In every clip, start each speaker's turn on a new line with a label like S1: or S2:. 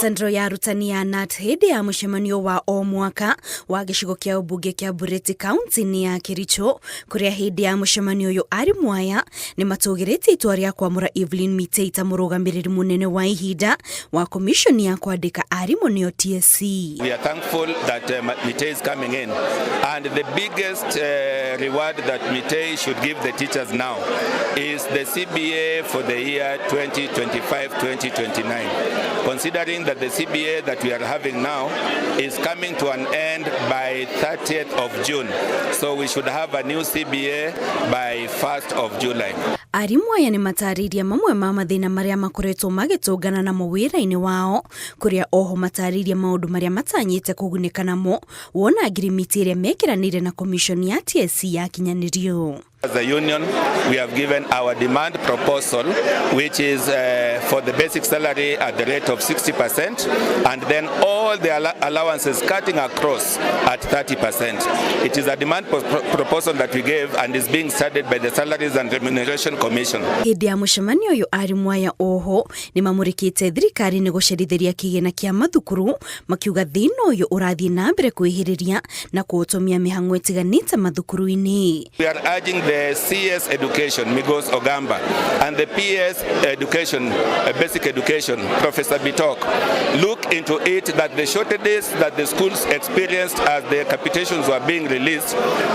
S1: Ngwatanĩro ya arutani ya KNUT hĩndĩ ya mũcemanio wa o mwaka wa gĩcigo kĩa ũmbunge kĩa Bureti kaunti-inĩ ya Kericho, kũrĩa hĩndĩ ya mũcemanio ũyũ arimũ aya nĩ matũgĩrĩtie itua rĩa kwamũra Evelyn Mitei ta mũrũgamĩrĩri mũnene wa ihinda wa komishoni ya kwandĩka arimũ nĩyo TSC.
S2: We are thankful that Mitei is coming in, and the biggest reward that Mitei should give the teachers now is the CBA for the year 2025-2029. Considering that the CBA that we are having now is coming to an end by 30th of June. So we should have a new CBA by 1st of July.
S1: Arimũ aya nĩ matarĩirie mamwe ma mathĩna marĩa makoretwo magĩtũngana namo wĩra-inĩ wao, kũrĩa oho matarĩirie maũndũ marĩa matanyĩte kũgunĩka namo wona ngirimiti ĩrĩa mekĩranĩire na komishoni ya TSC yakinyanĩrio.
S2: As a union, we have given our demand proposal, which is for the basic salary at the rate of 60%, and then all the allowances cutting across at 30%. It is a demand proposal that we gave and is being studied by the Salaries and Remuneration Commission.
S1: Hĩndĩ ya mũcemanio ũyũ arimũ aya oho nĩ mamũrĩkĩte thirikari nĩ gũcerithĩria kĩgĩna kĩa mathukuru, makiuga thĩna ũyũ ũrathiĩ na mbere kwĩhĩrĩria na kũũtũmia mĩhang'o ĩtiganĩte mathukuru-inĩ.
S2: We are urging the CS education, Migos Ogamba, and the PS education, basic education, Professor Bitok, look into it that the shortages that the schools experienced as the capitations were being released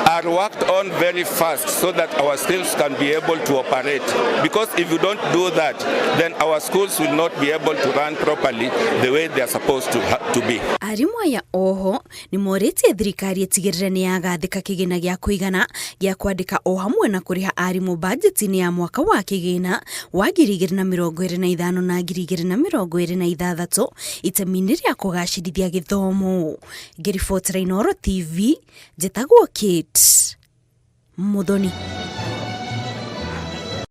S2: are worked on very fast so that our schools can be able to operate. Because if you don't do that, then our schools will not be able to run properly the way they are supposed to be.
S1: Arimũ aya oho nĩ morĩtie thirikari ĩtigĩrĩre nĩ yagathĩka kĩgĩna gĩa kũigana gĩa kwandĩka o hamwe na kũrĩha arimũ bajeti-inĩ ya mwaka wa kĩgĩna wa 2025 na 2026 itemi-inĩ rĩa kũgacĩrithia gĩthomo. Ngĩribotera Inooro TV, njĩtagwo Kate Muthoni.